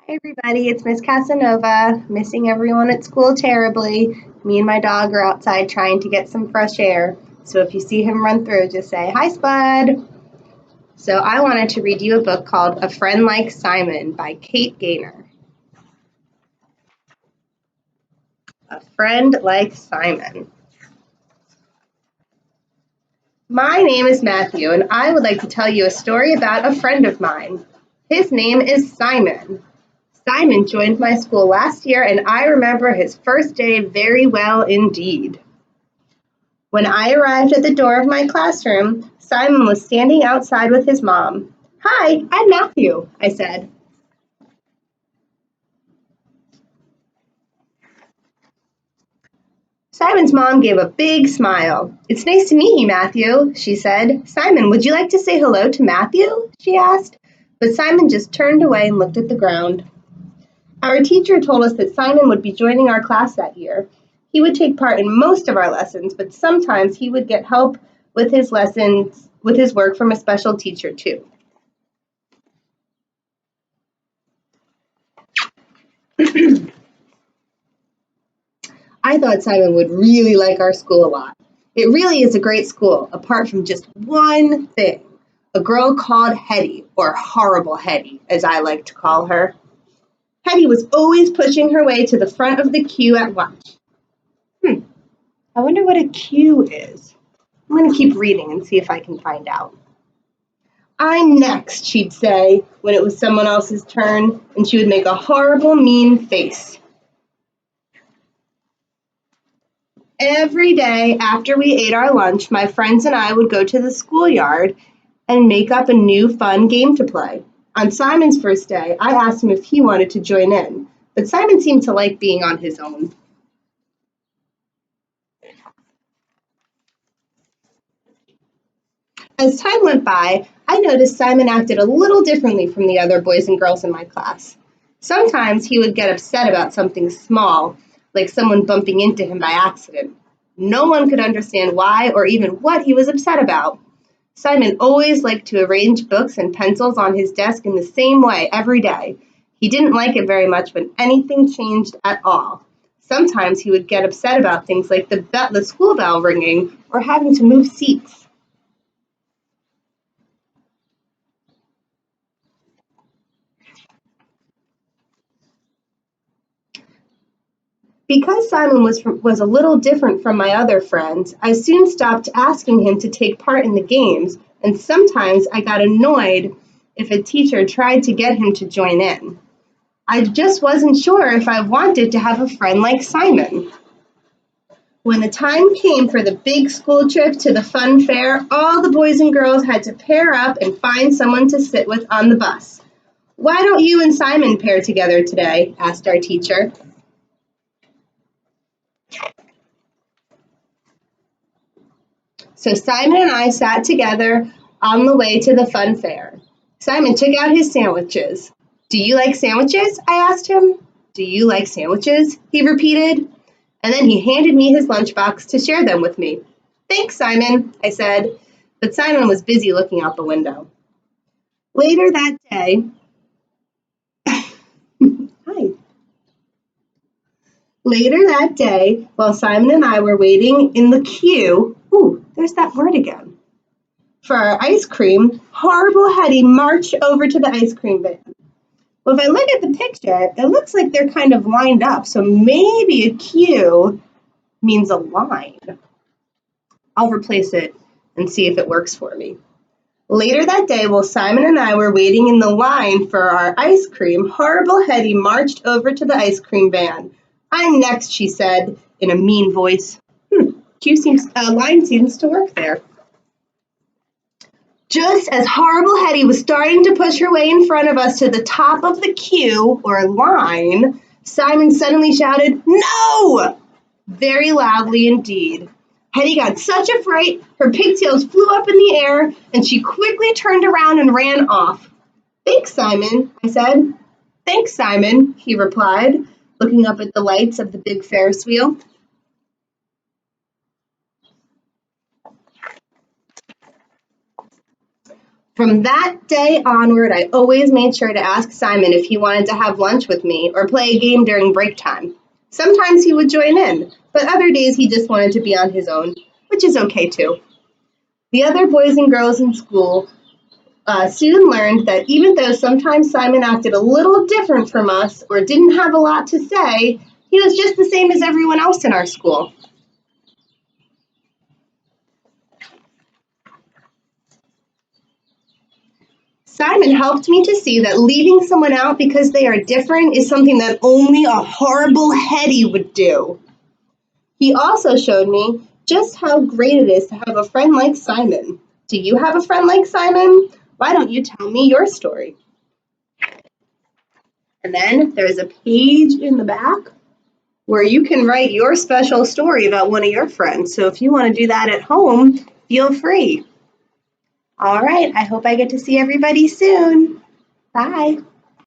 Hi everybody, it's Miss Casanova, missing everyone at school terribly. Me and my dog are outside trying to get some fresh air. So if you see him run through, just say, "Hi Spud." So I wanted to read you a book called A Friend Like Simon by Kate Gaynor. A Friend Like Simon. My name is Matthew, and I would like to tell you a story about a friend of mine. His name is Simon. Simon joined my school last year, and I remember his first day very well indeed. When I arrived at the door of my classroom, Simon was standing outside with his mom. "Hi, I'm Matthew," I said. Simon's mom gave a big smile. "It's nice to meet you, Matthew," she said. "Simon, would you like to say hello to Matthew?" she asked. But Simon just turned away and looked at the ground. Our teacher told us that Simon would be joining our class that year. He would take part in most of our lessons, but sometimes he would get help with his lessons, with his work from a special teacher too. I thought Simon would really like our school a lot. It really is a great school, apart from just one thing. A girl called Hetty, or Horrible Hetty, as I like to call her. Hetty was always pushing her way to the front of the queue at lunch. I wonder what a queue is. I'm going to keep reading and see if I can find out. "I'm next," she'd say when it was someone else's turn, and she would make a horrible, mean face. Every day after we ate our lunch, my friends and I would go to the schoolyard and make up a new fun game to play. On Simon's first day, I asked him if he wanted to join in, but Simon seemed to like being on his own. As time went by, I noticed Simon acted a little differently from the other boys and girls in my class. Sometimes he would get upset about something small, like someone bumping into him by accident. No one could understand why or even what he was upset about. Simon always liked to arrange books and pencils on his desk in the same way every day. He didn't like it very much when anything changed at all. Sometimes he would get upset about things like the school bell ringing or having to move seats. Because Simon was a little different from my other friends, I soon stopped asking him to take part in the games, and sometimes I got annoyed if a teacher tried to get him to join in. I just wasn't sure if I wanted to have a friend like Simon. When the time came for the big school trip to the fun fair, all the boys and girls had to pair up and find someone to sit with on the bus. "Why don't you and Simon pair together today?" asked our teacher. So Simon and I sat together on the way to the fun fair. Simon took out his sandwiches. "Do you like sandwiches?" I asked him. "Do you like sandwiches?" he repeated. And then he handed me his lunchbox to share them with me. "Thanks, Simon," I said, but Simon was busy looking out the window. Later that day, hi. Later that day, while Simon and I were waiting in the queue, there's that word again, for our ice cream, Horrible Hetty marched over to the ice cream van. Well, if I look at the picture, it looks like they're kind of lined up, so maybe a queue means a line. I'll replace it and see if it works for me. Later that day, while Simon and I were waiting in the line for our ice cream, Horrible Hetty marched over to the ice cream van. "I'm next," she said in a mean voice. Line seems to work there. Just as Horrible Hetty was starting to push her way in front of us to the top of the queue, or line, Simon suddenly shouted, "No!" very loudly indeed. Hetty got such a fright, her pigtails flew up in the air, and she quickly turned around and ran off. "Thanks, Simon," I said. "Thanks, Simon," he replied, looking up at the lights of the big Ferris wheel. From that day onward, I always made sure to ask Simon if he wanted to have lunch with me or play a game during break time. Sometimes he would join in, but other days he just wanted to be on his own, which is okay too. The other boys and girls in school soon learned that even though sometimes Simon acted a little different from us or didn't have a lot to say, he was just the same as everyone else in our school. Simon helped me to see that leaving someone out because they are different is something that only a horrible Hetty would do. He also showed me just how great it is to have a friend like Simon. Do you have a friend like Simon? Why don't you tell me your story? And then there's a page in the back where you can write your special story about one of your friends. So if you want to do that at home, feel free. All right, I hope I get to see everybody soon. Bye.